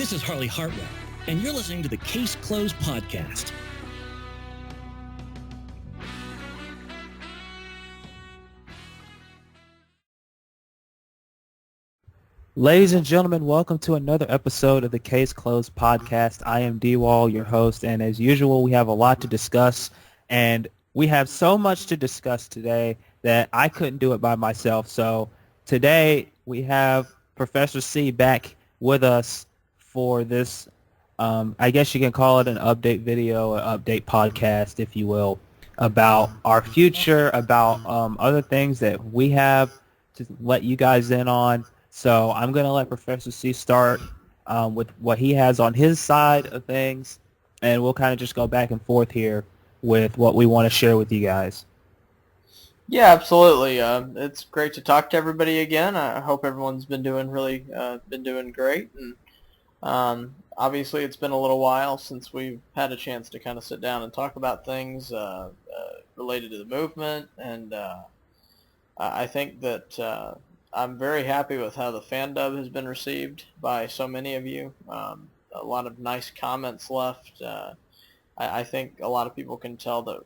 This is Harley Hartwell, and you're listening to the Case Closed Podcast. Ladies and gentlemen, welcome to another episode of the Case Closed Podcast. I am D-Wall, your host, and as usual, we have a lot to discuss, and we have so much to discuss today that I couldn't do it by myself. So today we have Professor C back with us for this, I guess you can call it an update video, an update podcast, if you will, about our future, about other things that we have to let you guys in on. So I'm going to let Professor C start with what he has on his side of things, and we'll kind of just go back and forth here with what we want to share with you guys. Yeah, absolutely. It's great to talk to everybody again. I hope everyone's been doing great. And obviously, it's been a little while since we've had a chance to kind of sit down and talk about things related to the movement. And I think that I'm very happy with how the fan dub has been received by so many of you. A lot of nice comments left. I think a lot of people can tell that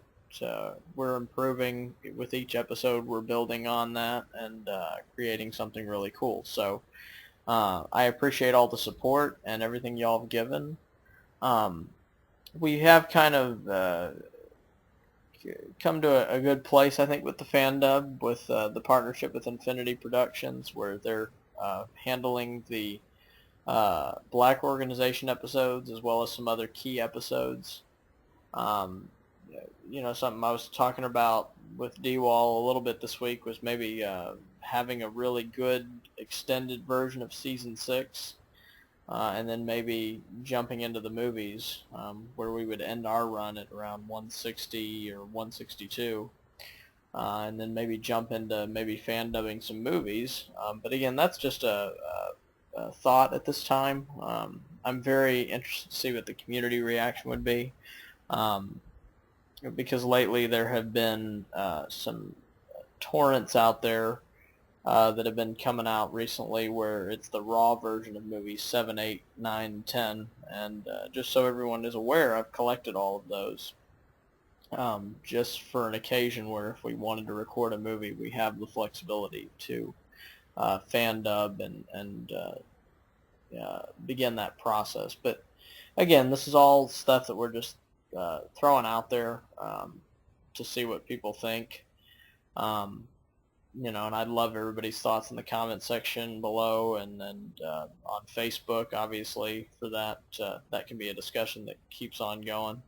we're improving with each episode. We're building on that and creating something really cool. So I appreciate all the support and everything y'all have given. We have kind of come to a good place, I think, with the fan dub, with the partnership with Infinity Productions, where they're handling the Black Organization episodes as well as some other key episodes. Something I was talking about with D-Wall a little bit this week was maybe having a really good extended version of Season 6, and then maybe jumping into the movies, where we would end our run at around 160 or 162, and then maybe jump into maybe fan dubbing some movies. But again, that's just a thought at this time. I'm very interested to see what the community reaction would be, because lately there have been some torrents out there that have been coming out recently where it's the raw version of movies 7, 8, 9, 10, and just so everyone is aware, I've collected all of those just for an occasion where if we wanted to record a movie, we have the flexibility to fan dub and begin that process. But again, this is all stuff that we're just throwing out there to see what people think. And I'd love everybody's thoughts in the comment section below, and on Facebook, obviously, for that. That can be a discussion that keeps on going.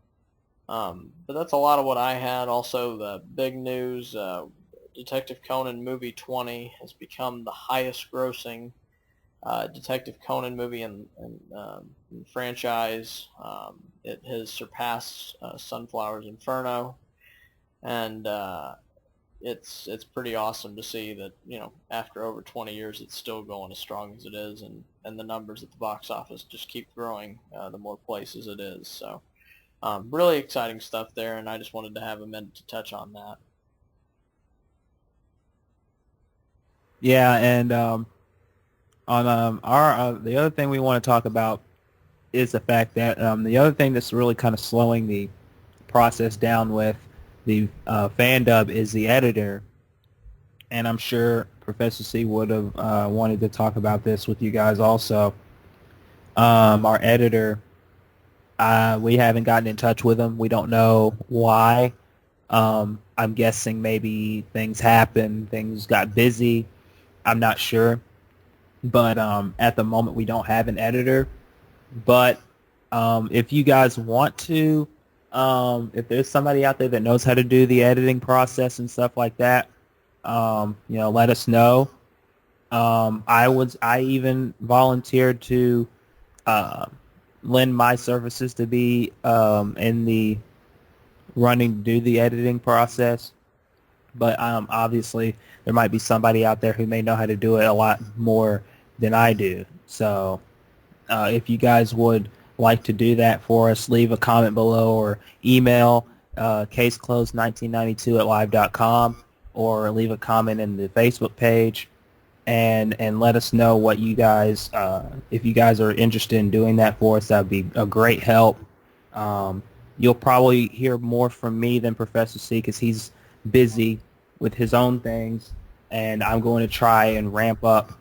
But that's a lot of what I had. Also, the big news, Detective Conan Movie 20 has become the highest grossing Detective Conan movie in franchise. It has surpassed Sunflower's Inferno, and it's pretty awesome to see that, after over 20 years, it's still going as strong as it is, and the numbers at the box office just keep growing the more places it is. So really exciting stuff there, and I just wanted to have a minute to touch on that. Yeah, and on our the other thing we want to talk about is the fact that the other thing that's really kind of slowing the process down with the fan dub is the editor, and I'm sure Professor C would have wanted to talk about this with you guys also. Our editor, we haven't gotten in touch with him. We don't know why. I'm guessing maybe things happened, things got busy. I'm not sure. But at the moment, we don't have an editor. But if you guys want to, if there's somebody out there that knows how to do the editing process and stuff like that, let us know. I even volunteered to lend my services to be in the running to do the editing process. But obviously, there might be somebody out there who may know how to do it a lot more than I do. So if you guys would like to do that for us, leave a comment below or email caseclosed1992@live.com, or leave a comment in the Facebook page, and let us know what you guys, if you guys are interested in doing that for us. That would be a great help. You'll probably hear more from me than Professor C because he's busy with his own things, and I'm going to try and ramp up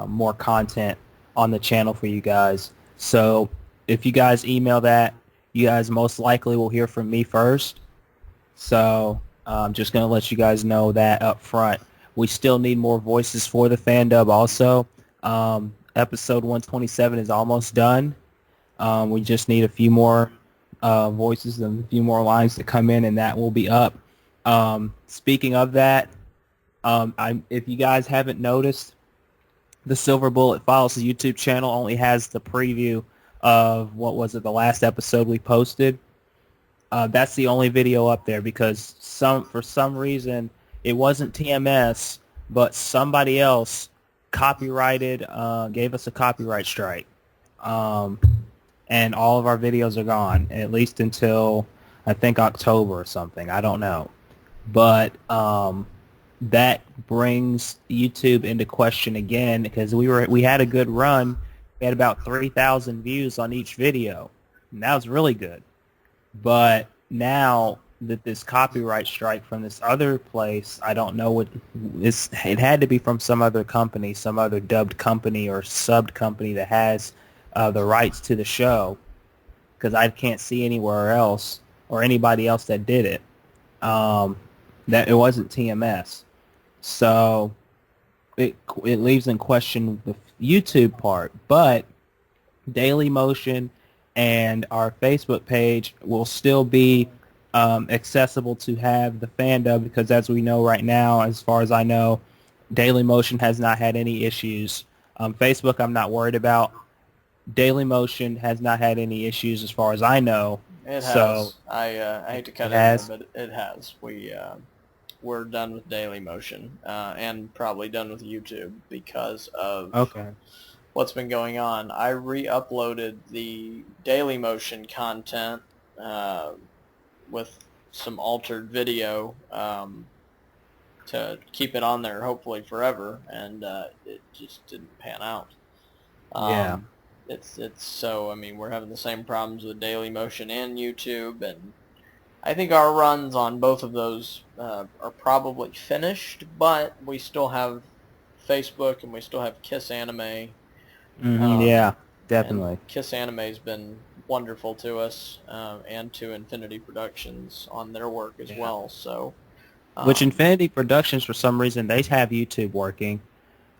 more content on the channel for you guys. So if you guys email that, you guys most likely will hear from me first. So I'm just going to let you guys know that up front. We still need more voices for the fan dub also. Episode 127 is almost done. We just need a few more voices and a few more lines to come in, and that will be up. Speaking of that, if you guys haven't noticed, the Silver Bullet Files YouTube channel only has the preview of, what was it, the last episode we posted. That's the only video up there because for some reason it wasn't TMS, but somebody else copyrighted, gave us a copyright strike. And all of our videos are gone, at least until I think October or something. I don't know. But that brings YouTube into question again because we had a good run. We had about 3,000 views on each video, and that was really good. But now that this copyright strike from this other place, I don't know what it had to be from some other company, some other dubbed company or subbed company that has the rights to the show, because I can't see anywhere else or anybody else that did it. That it wasn't TMS, so it leaves in question the YouTube part. But Daily Motion and our Facebook page will still be accessible to have the fan dub, because as we know right now, as far as I know, Daily Motion has not had any issues. Facebook I'm not worried about. Daily Motion has not had any issues as far as I know. It has. So, I hate to cut in there, but it has. We're done with Daily Motion and probably done with YouTube because of what's been going on. I re-uploaded the Daily Motion content with some altered video to keep it on there hopefully forever, and it just didn't pan out. Yeah. It's so, I mean, we're having the same problems with Daily Motion and YouTube, and I think our runs on both of those are probably finished, but we still have Facebook and we still have Kiss Anime. Yeah, definitely. Kiss Anime's been wonderful to us and to Infinity Productions on their work as well. So, which Infinity Productions, for some reason, they have YouTube working.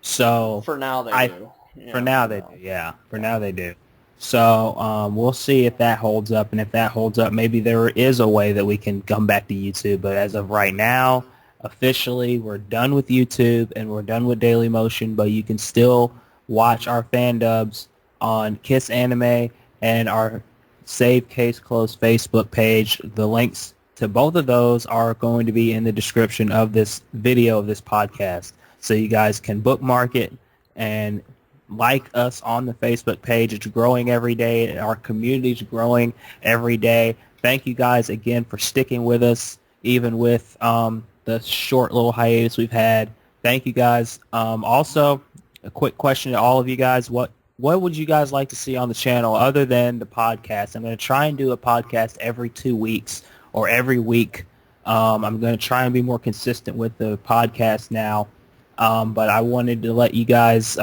So for now they do. For now they do, yeah. For now they do. So we'll see if that holds up, and if that holds up, maybe there is a way that we can come back to YouTube. But as of right now, officially, we're done with YouTube and we're done with Daily Motion. But you can still watch our fan dubs on Kiss Anime and our Save Case Closed Facebook page. The links to both of those are going to be in the description of this video of this podcast, so you guys can bookmark it and like us on the Facebook page. It's growing every day. Our community is growing every day. Thank you guys again for sticking with us, even with the short little hiatus we've had. Thank you guys. Also, a quick question to all of you guys. What would you guys like to see on the channel other than the podcast? I'm going to try and do a podcast every 2 weeks or every week. I'm going to try and be more consistent with the podcast now. But I wanted to let you guys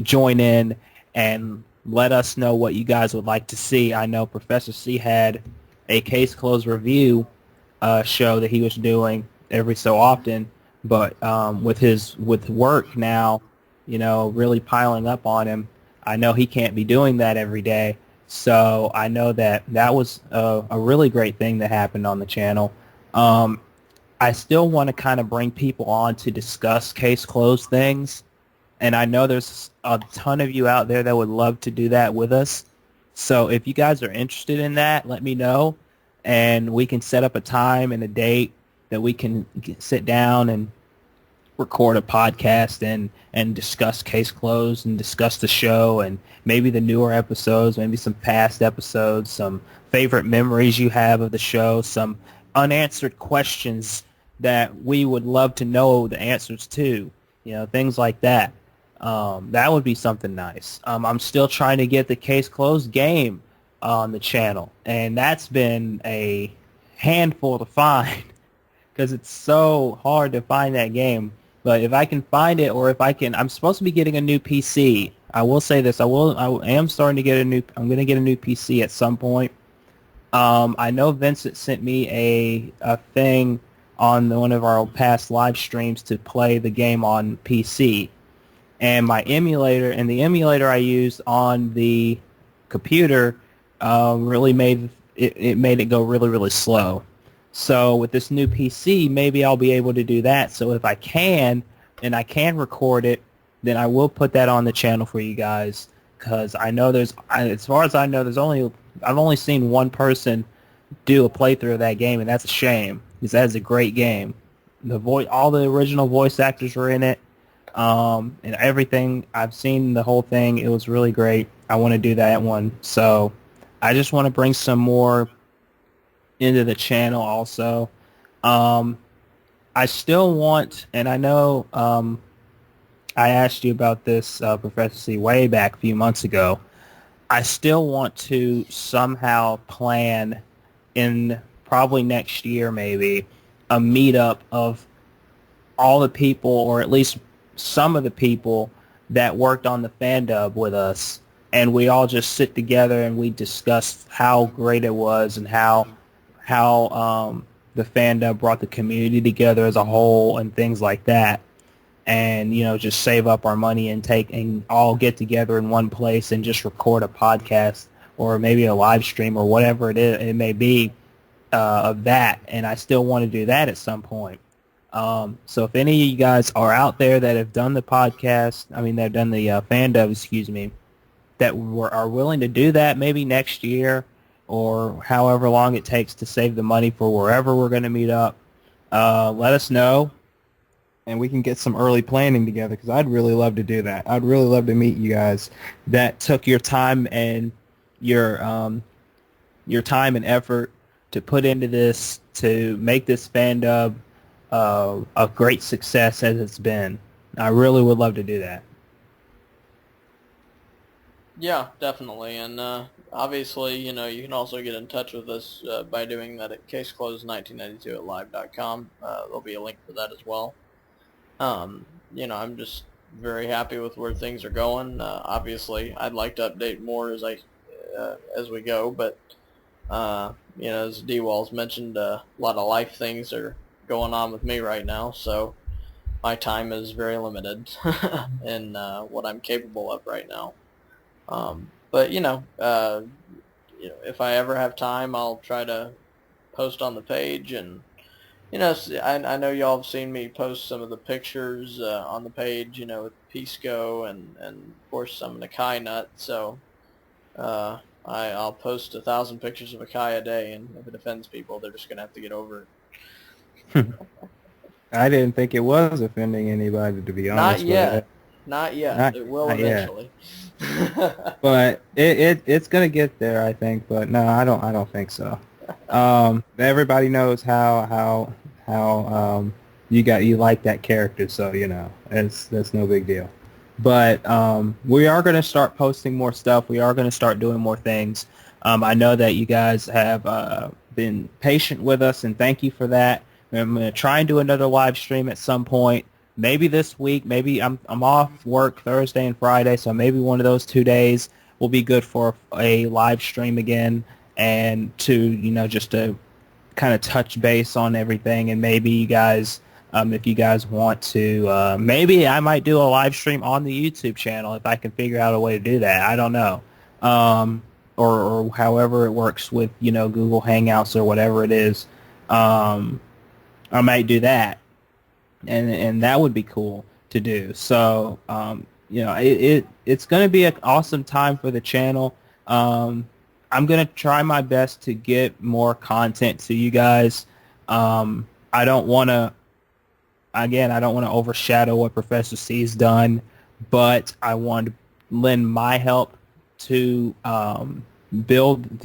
join in and let us know what you guys would like to see. I know Professor C had a Case Closed review show that he was doing every so often, but with work now, really piling up on him, I know he can't be doing that every day. So I know that was a really great thing that happened on the channel. I still want to kind of bring people on to discuss Case Closed things. And I know there's a ton of you out there that would love to do that with us. So if you guys are interested in that, let me know. And we can set up a time and a date that we can sit down and record a podcast and discuss Case Closed and discuss the show and maybe the newer episodes, maybe some past episodes, some favorite memories you have of the show, some unanswered questions that we would love to know the answers to. things like that. That would be something nice. I'm still trying to get the Case Closed game on the channel, and that's been a handful to find because it's so hard to find that game. But if I can find it, or if I can, I'm supposed to be getting a new PC. I will say this: I am starting to get I'm going to get a new PC at some point. I know Vincent sent me a thing on one of our past live streams to play the game on PC. And the emulator I used on the computer really made it go really, really slow. So with this new PC, maybe I'll be able to do that. So if I can, and I can record it, then I will put that on the channel for you guys. Because I know as far as I know, I've only seen one person do a playthrough of that game, and that's a shame, because that is a great game. All the original voice actors were in it. And everything. I've seen the whole thing. It was really great. I want to do that one. So I just want to bring some more into the channel also. I still want, and I know I asked you about this, Professor C, way back a few months ago. I still want to somehow plan in probably next year maybe a meetup of all the people, or at least some of the people that worked on the FanDub with us, and we all just sit together and we discuss how great it was and how the FanDub brought the community together as a whole and things like that. And just save up our money and all get together in one place and just record a podcast or maybe a live stream or whatever it may be of that. And I still want to do that at some point. So if any of you guys are out there that have done the podcast, they've done the FanDub, that are willing to do that maybe next year or however long it takes to save the money for wherever we're going to meet up, let us know, and we can get some early planning together, because I'd really love to do that. I'd really love to meet you guys that took your time and your time and effort to put into this, to make this FanDub a great success as it's been. I really would love to do that. Yeah, definitely. And obviously, you can also get in touch with us by doing that at caseclosed1992@live.com. There'll be a link for that as well. I'm just very happy with where things are going. Obviously, I'd like to update more as we go, but as D-Walls mentioned, a lot of life things are going on with me right now, so my time is very limited in what I'm capable of right now. But if I ever have time, I'll try to post on the page, and I know y'all have seen me post some of the pictures on the page, with Pisco and of course some Nakai Nut. So I'll post 1,000 pictures of Akai a day, and if it offends people, they're just gonna have to get over it. I didn't think it was offending anybody, to be honest. Not yet. It will eventually. But it's gonna get there, I think. But no, I don't think so. Everybody knows how you like that character, so that's no big deal. But we are going to start posting more stuff. We are going to start doing more things. I know that you guys have been patient with us, and thank you for that. I'm going to try and do another live stream at some point. Maybe this week. Maybe I'm off work Thursday and Friday, so maybe one of those 2 days will be good for a live stream again, and to just to kind of touch base on everything. And maybe you guys, if you guys want to, maybe I might do a live stream on the YouTube channel if I can figure out a way to do that. I don't know, or however it works with Google Hangouts or whatever it is. I might do that, and that would be cool to do. So it's going to be an awesome time for the channel. I'm going to try my best to get more content to you guys. I don't want to overshadow what Professor C's done, but I want to lend my help to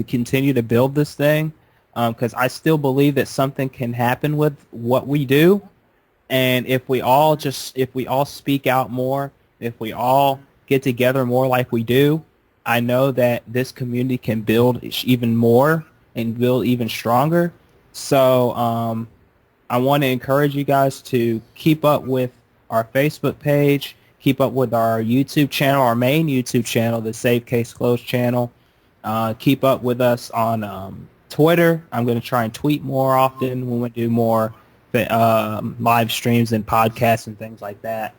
continue to build this thing, because I still believe that something can happen with what we do, And if we all speak out more, if we all get together more like we do, I know that this community can build even more and build even stronger. So I want to encourage you guys to keep up with our Facebook page, keep up with our YouTube channel, our main YouTube channel, the Save Case Closed channel. Keep up with us on Twitter. I'm going to try and tweet more often when we do more live streams and podcasts and things like that.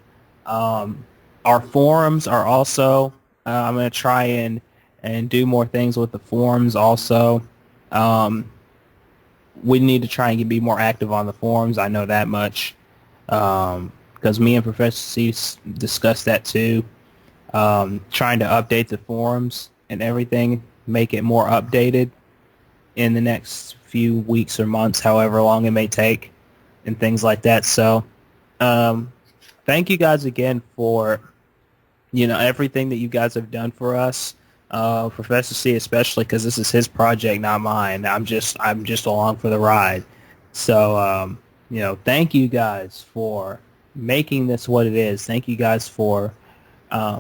Our forums are also, I'm going to try and do more things with the forums also. We need to try and be more active on the forums. I know that much because me and Professor C discussed that too. Trying to update the forums and everything, make it more updated in the next few weeks or months, however long it may take, and things like that. So thank you guys again for everything that you guys have done for us. Professor C especially, because this is his project, not mine. I'm just along for the ride. So thank you guys for making this what it is. Thank you guys for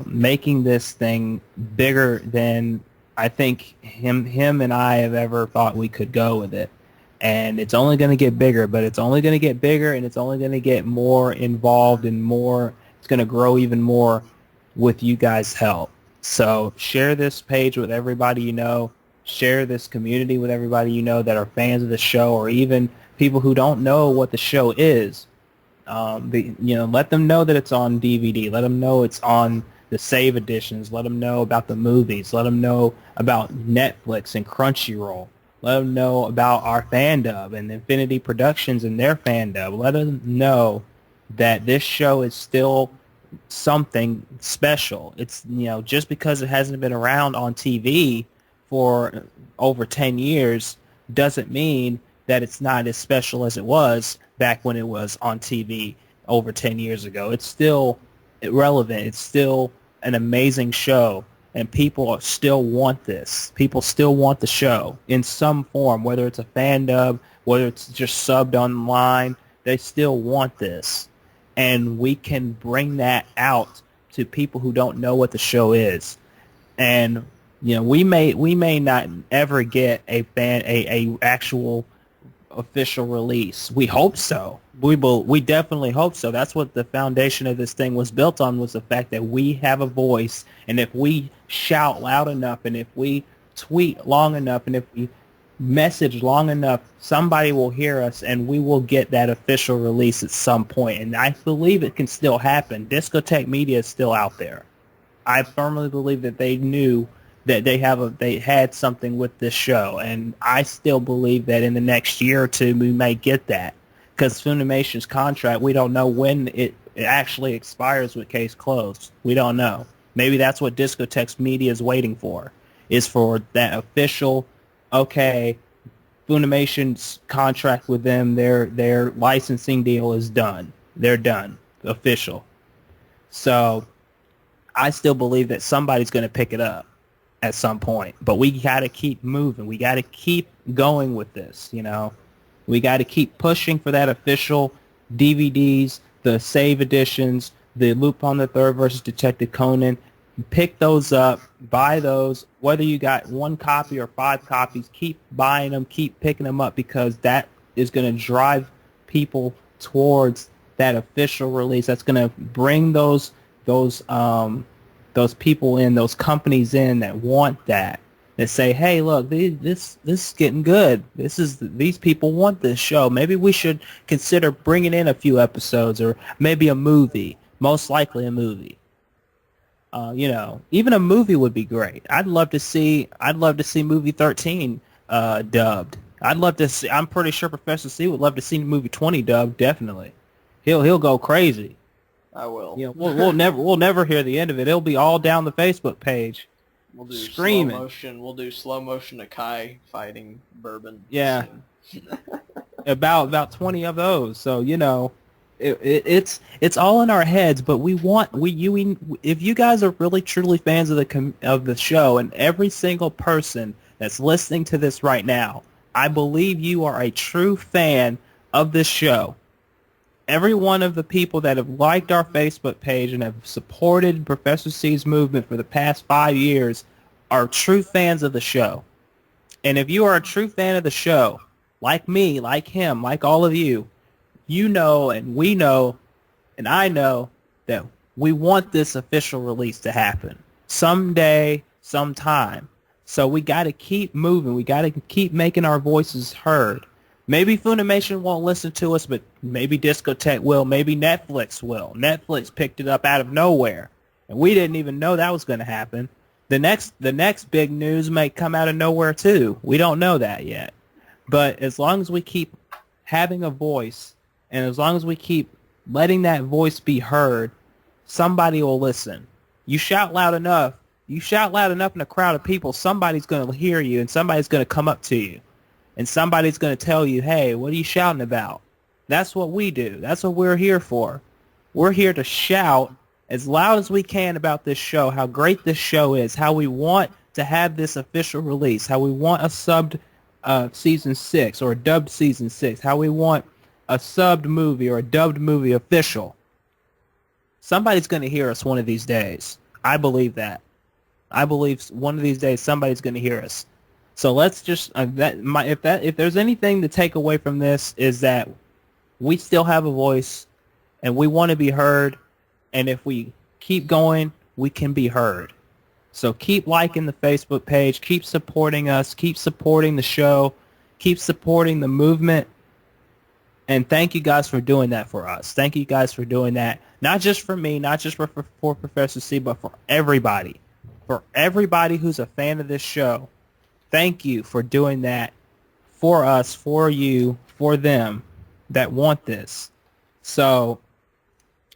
making this thing bigger than I think him and I have ever thought we could go with it. And it's only going to get bigger, but it's only going to get bigger, and it's only going to get more involved and more. It's going to grow even more with you guys' help. So share this page with everybody you know. Share this community with everybody you know that are fans of the show, or even people who don't know what the show is. Let them know that it's on DVD. Let them know it's on the Save editions. Let them know about the movies. Let them know about Netflix and Crunchyroll. Let them know about our fan dub and Infinity Productions and their fan dub. Let them know that this show is still something special. It's, just because it hasn't been around on TV for over 10 years doesn't mean that it's not as special as it was back when it was on TV over 10 years ago. It's still relevant. It's still an amazing show, and people still want this. People still want the show in some form, whether it's a fan dub, whether it's just subbed online. They still want this, and we can bring that out to people who don't know what the show is. And we may not ever get a actual official release. We hope so. We definitely hope so. That's what the foundation of this thing was built on, was the fact that we have a voice, and if we shout loud enough, and if we tweet long enough, and if we message long enough, somebody will hear us, and we will get that official release at some point. And I believe it can still happen. Discotheque Media is still out there. I firmly believe that they knew that they had something with this show, and I still believe that in the next year or two we may get that, because Funimation's contract, we don't know when it actually expires with Case Closed. We don't know. Maybe that's what Discotheque Media is waiting for, is for that official, okay, Funimation's contract with them, their licensing deal is done. They're done. Official. So I still believe that somebody's going to pick it up at some point, but we got to keep moving. We got to keep going with this. We got to keep pushing for that official DVDs, the Save editions, the Lupin the Third versus Detective Conan. Pick those up, buy those. Whether you got 1 copy or 5 copies, keep buying them, keep picking them up, because that is going to drive people towards that official release. That's going to bring those people in, those companies in that want that say, hey, look, this is getting good. These people want this show. Maybe we should consider bringing in a few episodes, or maybe a movie. Most likely a movie. Even a movie would be great. I'd love to see movie 13 dubbed. I'm pretty sure Professor C would love to see movie 20 dubbed. Definitely, he'll go crazy. I will. We'll never hear the end of it. It'll be all down the Facebook page. We'll do screaming. slow motion. We'll do slow motion Akai fighting Bourbon. Yeah. about 20 of those. So it's all in our heads. But if you guys are really truly fans of the show, and every single person that's listening to this right now, I believe you are a true fan of this show. every one of the people that have liked our Facebook page and have supported Professor C's movement for the past 5 years are true fans of the show. And if you are a true fan of the show, like me, like him, like all of you, you know and we know and I know that we want this official release to happen someday, sometime. So we got to keep moving. We got to keep making our voices heard. Maybe Funimation won't listen to us, but maybe Discotech will. Maybe Netflix will. Netflix picked it up out of nowhere, and we didn't even know that was going to happen. The next big news may come out of nowhere too. We don't know that yet. But as long as we keep having a voice, and as long as we keep letting that voice be heard, somebody will listen. You shout loud enough in a crowd of people, somebody's going to hear you, and somebody's going to come up to you. And somebody's going to tell you, hey, what are you shouting about? That's what we do. That's what we're here for. We're here to shout as loud as we can about this show, how great this show is, how we want to have this official release, how we want a subbed Season 6 or a dubbed Season 6, how we want a subbed movie or a dubbed movie official. Somebody's going to hear us one of these days. I believe that. I believe one of these days somebody's going to hear us. So let's just if there's anything to take away from this is that we still have a voice and we want to be heard, and if we keep going, we can be heard. So keep liking the Facebook page, keep supporting us, keep supporting the show, keep supporting the movement, and thank you guys for doing that for us. Thank you guys for doing that, not just for me, not just for Professor C, but for everybody. For everybody who's a fan of this show. Thank you for doing that for us, for you, for them that want this. So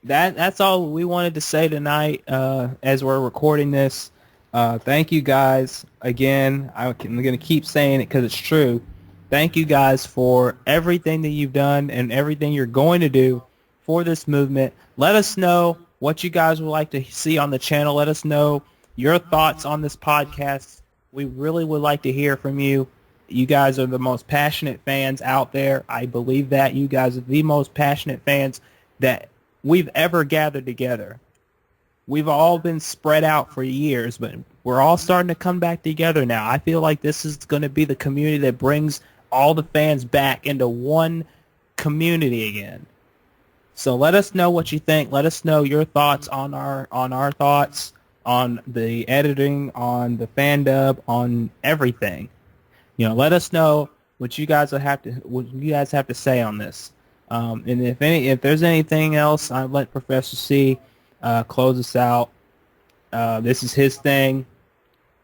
that's all we wanted to say tonight as we're recording this. Thank you guys. Again, I'm going to keep saying it because it's true. Thank you guys for everything that you've done and everything you're going to do for this movement. Let us know what you guys would like to see on the channel. Let us know your thoughts on this podcast. We really would like to hear from you. You guys are the most passionate fans out there. I believe that. You guys are the most passionate fans that we've ever gathered together. We've all been spread out for years, but we're all starting to come back together now. I feel like this is going to be the community that brings all the fans back into one community again. So let us know what you think. Let us know your thoughts on our thoughts, on the editing, on the fan dub, on everything. You know, let us know what you guys have to say on this. And if there's anything else, I'll let Professor C close us out. This is his thing,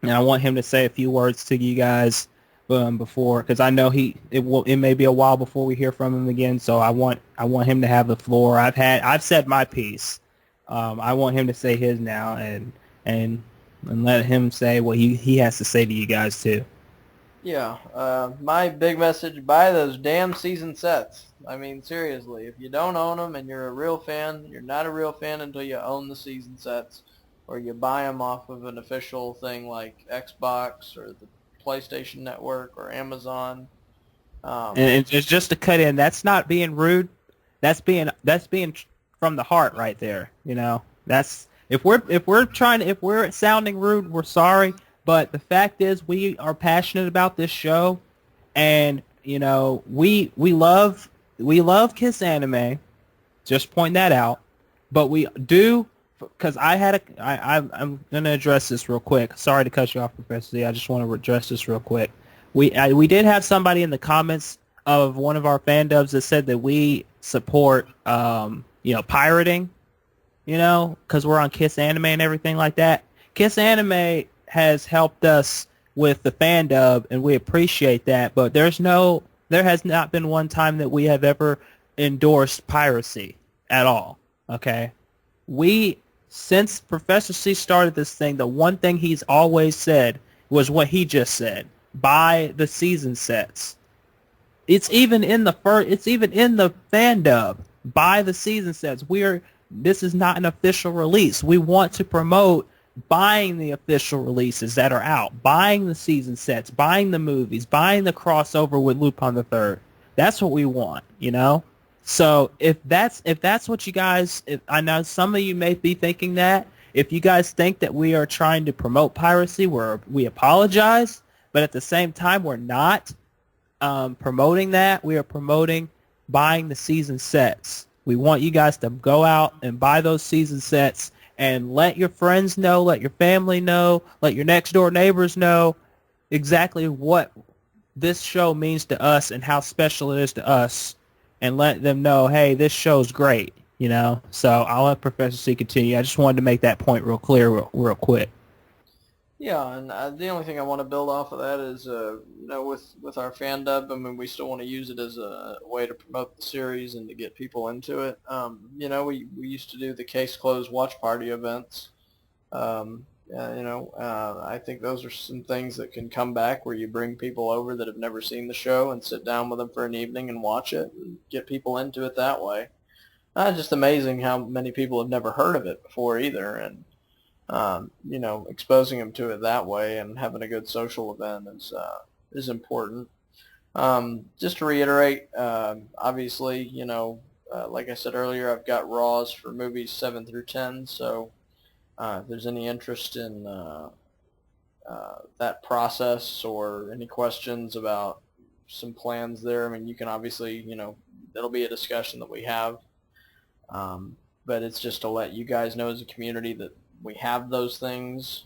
and I want him to say a few words to you guys before, because I know it may be a while before we hear from him again. So I want him to have the floor. I've said my piece. I want him to say his now, and let him say what he has to say to you guys too. Yeah, my big message, buy those damn season sets. I mean, seriously, if you don't own them and you're a real fan, you're not a real fan until you own the season sets, or you buy them off of an official thing like Xbox or the PlayStation Network or Amazon. And it's just to cut in, that's not being rude. That's being from the heart right there. You know, that's if we're sounding rude, we're sorry. But the fact is, we are passionate about this show, and you know, we love Kiss Anime. Just point that out. But we do, because I'm gonna address this real quick. Sorry to cut you off, Professor Z. I just want to address this real quick. We did have somebody in the comments of one of our fan dubs that said that we support pirating, because we're on Kiss Anime and everything like that. Kiss Anime has helped us with the fan dub, and we appreciate that, but there has not been one time that we have ever endorsed piracy at all. Okay? Since Professor C started this thing, the one thing he's always said was what he just said. Buy the season sets. It's even in the fan dub. Buy the season sets. This is not an official release. We want to promote buying the official releases that are out, buying the season sets, buying the movies, buying the crossover with Lupin the Third. That's what we want, So if that's what you guys, I know some of you may be thinking that. If you guys think that we are trying to promote piracy, we apologize. But at the same time, we're not promoting that. We are promoting buying the season sets. We want you guys to go out and buy those season sets and let your friends know, let your family know, let your next door neighbors know exactly what this show means to us and how special it is to us, and let them know, hey, this show's great, you know? So I'll let Professor C continue. I just wanted to make that point real clear real quick. Yeah, and the only thing I want to build off of that is, with our fan dub, I mean, we still want to use it as a way to promote the series and to get people into it. We used to do the Case Closed watch party events. I think those are some things that can come back, where you bring people over that have never seen the show and sit down with them for an evening and watch it and get people into it that way. Just amazing how many people have never heard of it before either, and exposing them to it that way and having a good social event is important. Just to reiterate, obviously, like I said earlier, I've got Raws for movies 7 through 10, so if there's any interest in that process or any questions about some plans there, I mean, you can obviously, it'll be a discussion that we have, but it's just to let you guys know as a community that we have those things,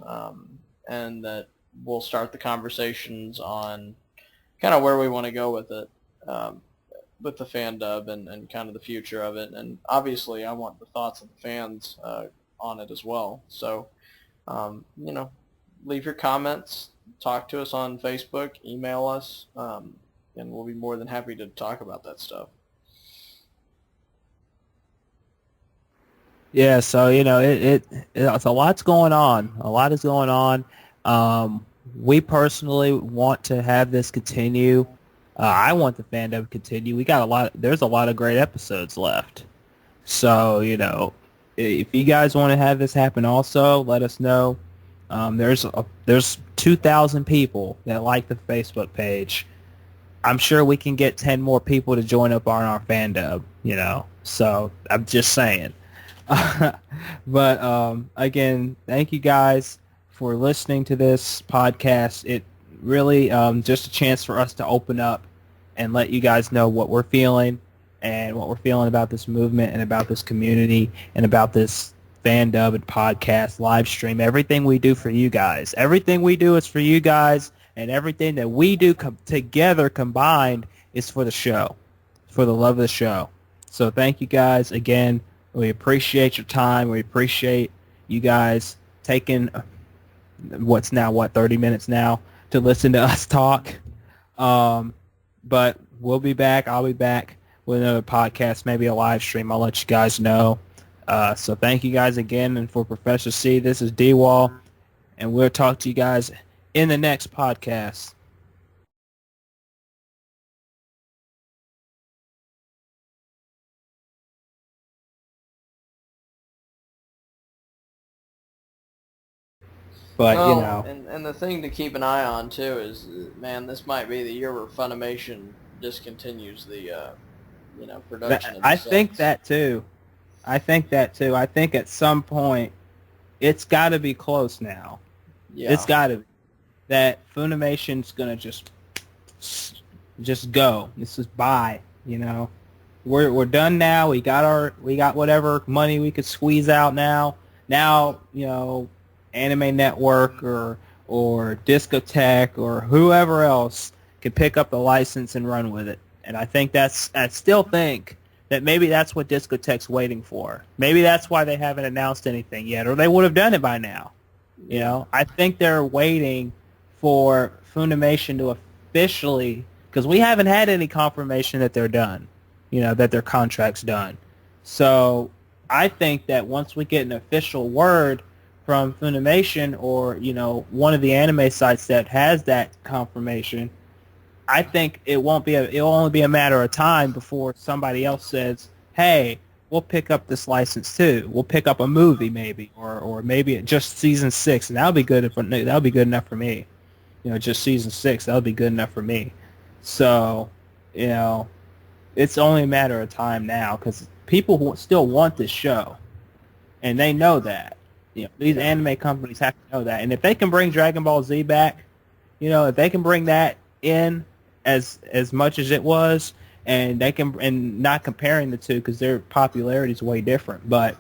and that we'll start the conversations on kind of where we want to go with it, with the fan dub and kind of the future of it. And obviously I want the thoughts of the fans on it as well. So, leave your comments, talk to us on Facebook, email us, and we'll be more than happy to talk about that stuff. Yeah, so it's a lot's going on. A lot is going on. We personally want to have this continue. I want the fandom to continue. There's a lot of great episodes left. So, if you guys want to have this happen also, let us know. There's 2,000 people that like the Facebook page. I'm sure we can get 10 more people to join up on our fandom, So I'm just saying. But again, thank you guys for listening to this podcast. It really just a chance for us to open up and let you guys know what we're feeling and what we're feeling about this movement and about this community and about this fan dub and podcast live stream. Everything we do for you guys. Everything we do is for you guys, and everything that we do together combined is for the show, for the love of the show. So thank you guys again. We appreciate your time. We appreciate you guys taking 30 minutes now to listen to us talk. But we'll be back. I'll be back with another podcast, maybe a live stream. I'll let you guys know. So thank you guys again. And for Professor C, this is D-Wall, and we'll talk to you guys in the next podcast. But, And the thing to keep an eye on, too, is, man, this might be the year where Funimation discontinues the, production of the I think that, too. I think at some point, it's got to be close now. Yeah. It's got to be. That Funimation's going to just go. This is bye, We're done now. We got whatever money we could squeeze out now. Now, Anime Network or Discotek or whoever else can pick up the license and run with it. And I still think that maybe that's what Discotek's waiting for. Maybe that's why they haven't announced anything yet, or they would have done it by now. I think they're waiting for Funimation to officially, because we haven't had any confirmation that they're done, that their contract's done. So I think that once we get an official word from Funimation or, one of the anime sites that has that confirmation, I think it'll only be a matter of time before somebody else says, hey, we'll pick up this license too. We'll pick up a movie maybe, or maybe just season 6, and that'll be good enough for me. Just season 6, that'll be good enough for me. So, it's only a matter of time now because people who still want this show, and they know that. You know, these anime companies have to know that, and if they can bring Dragon Ball Z back, you know, if they can bring that in as much as it was, and they can, and not comparing the two because their popularity is way different, but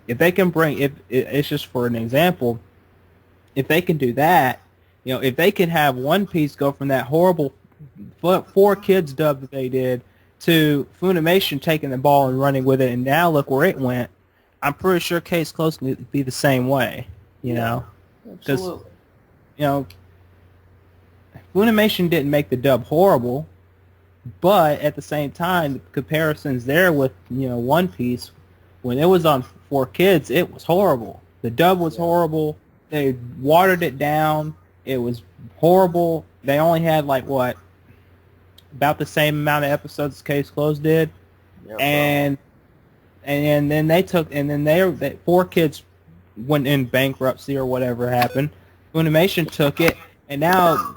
if they can bring, if it's just for an example, if they can do that, you know, if they can have One Piece go from that horrible 4Kids dub that they did to Funimation taking the ball and running with it, and now look where it went, I'm pretty sure Case Close can be the same way, you know? Absolutely. You know, Funimation didn't make the dub horrible, but at the same time, the comparisons there with, you know, One Piece, when it was on 4Kids, it was horrible. The dub was horrible. They watered it down. It was horrible. They only had, like, what, about the same amount of episodes as Case Closed did. Yeah, and then they took, and then they 4Kids went in bankruptcy or whatever happened. Funimation took it, and now,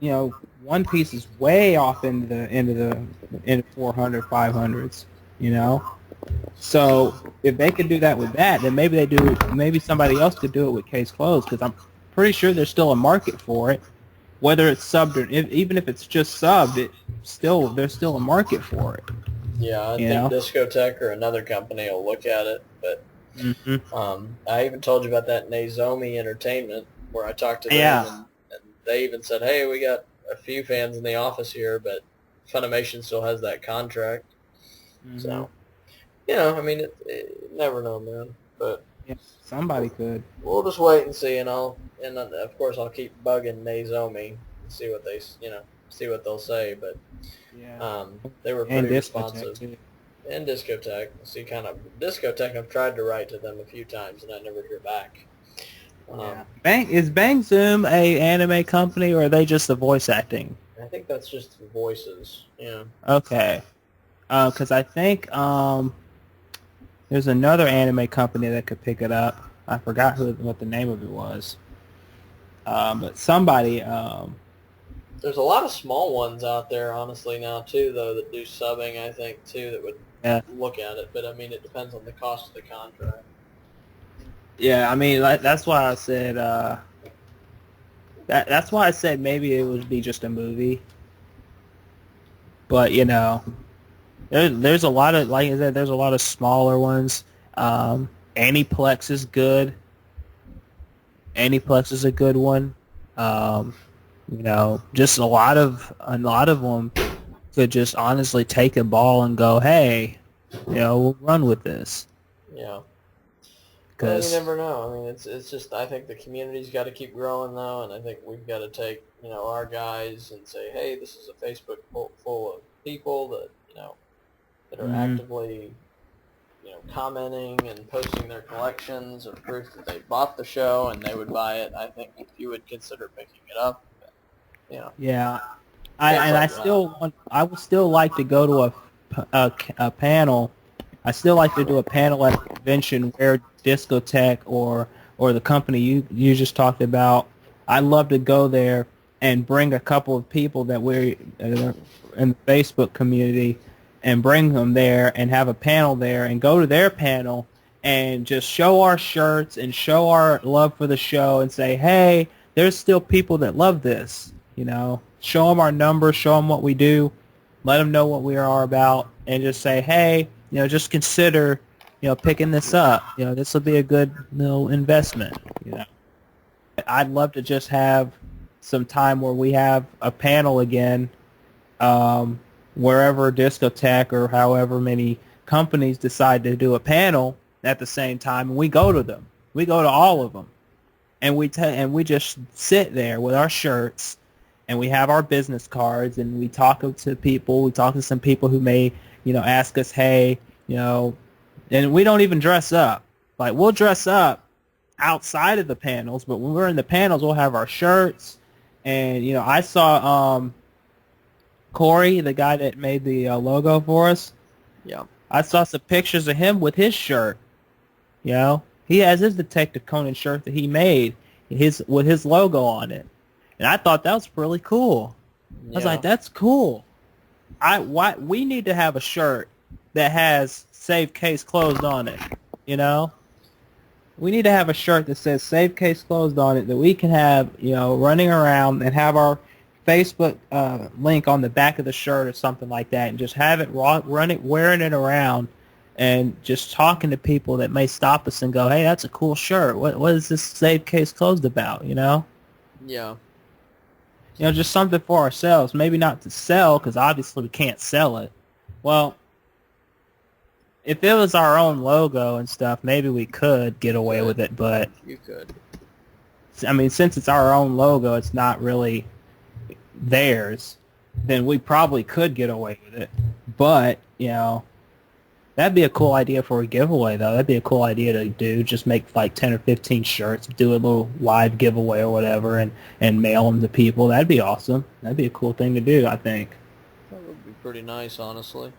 you know, One Piece is way off into the 400, 500s, you know. So if they could do that with that, then maybe they do. Maybe somebody else could do it with Case Closed, because I'm pretty sure there's still a market for it, whether it's subbed or even if it's just subbed. There's still a market for it. Yeah, I think Discotech or another company will look at it. But I even told you about that Nazomi Entertainment where I talked to them, and they even said, "Hey, we got a few fans in the office here, but Funimation still has that contract." So, you know, I mean, it never know, man. But somebody could. We'll just wait and see, and of course I'll keep bugging Nazomi and see what they'll say. But they were pretty responsive. And Discotech. See, kind of Discotech. I've tried to write to them a few times, and I never hear back. Is Bang Zoom a anime company, or are they just the voice acting? I think that's just the voices. Yeah. Okay. Because I think there's another anime company that could pick it up. I forgot what the name of it was. But somebody. There's a lot of small ones out there, honestly, now too, though, that do subbing. I think too that would look at it. But I mean, it depends on the cost of the contract. Yeah, I mean, that's why I said that's why I said maybe it would be just a movie. But you know, there's a lot of, like I said, there's a lot of smaller ones. Aniplex is good. Aniplex is a good one. You know, just a lot of them could just honestly take a ball and go, hey, you know, we'll run with this. Yeah. Well, you never know. I mean, it's just, I think the community's got to keep growing, though, and I think we've got to take, you know, our guys and say, hey, this is a Facebook full of people that, you know, that are actively, you know, commenting and posting their collections of proof that they bought the show and they would buy it. I think if you would consider picking it up, you know. Yeah. I would still like to go to a panel. I still like to do a panel at a convention where Discotech or the company you just talked about. I'd love to go there and bring a couple of people that we're in the Facebook community and bring them there and have a panel there and go to their panel and just show our shirts and show our love for the show and say, hey, there's still people that love this. You know, show them our numbers, show them what we do, let them know what we are about, and just say, hey, you know, just consider, you know, picking this up. You know, this will be a good little investment. You know, I'd love to just have some time where we have a panel again, wherever Discotech or however many companies decide to do a panel at the same time, and we go to them. We go to all of them, and we just sit there with our shirts, and we have our business cards, and we talk to people. We talk to some people who may, you know, ask us, hey, you know, and we don't even dress up. Like, we'll dress up outside of the panels, but when we're in the panels, we'll have our shirts. And, you know, I saw Corey, the guy that made the logo for us. Yeah. I saw some pictures of him with his shirt. You know, he has his Detective Conan shirt that he made with his logo on it. And I thought that was really cool. I was like, that's cool. we need to have a shirt that has "Save Case Closed" on it. You know, we need to have a shirt that says "Save Case Closed" on it that we can have, running around and have our Facebook link on the back of the shirt or something like that, and just have it wearing it around, and just talking to people that may stop us and go, "Hey, that's a cool shirt. What is this Save Case Closed about?" Yeah. Just something for ourselves. Maybe not to sell, because obviously we can't sell it. Well, if it was our own logo and stuff, maybe we could get away with it. But you could. I mean, since it's our own logo, it's not really theirs, then we probably could get away with it. But, that'd be a cool idea for a giveaway, though. That'd be a cool idea to do. Just make like 10 or 15 shirts, do a little live giveaway or whatever, and mail them to people. That'd be awesome. That'd be a cool thing to do, I think. That would be pretty nice, honestly.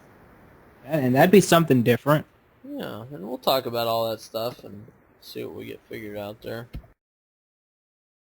And that'd be something different. Yeah, and we'll talk about all that stuff and see what we get figured out there.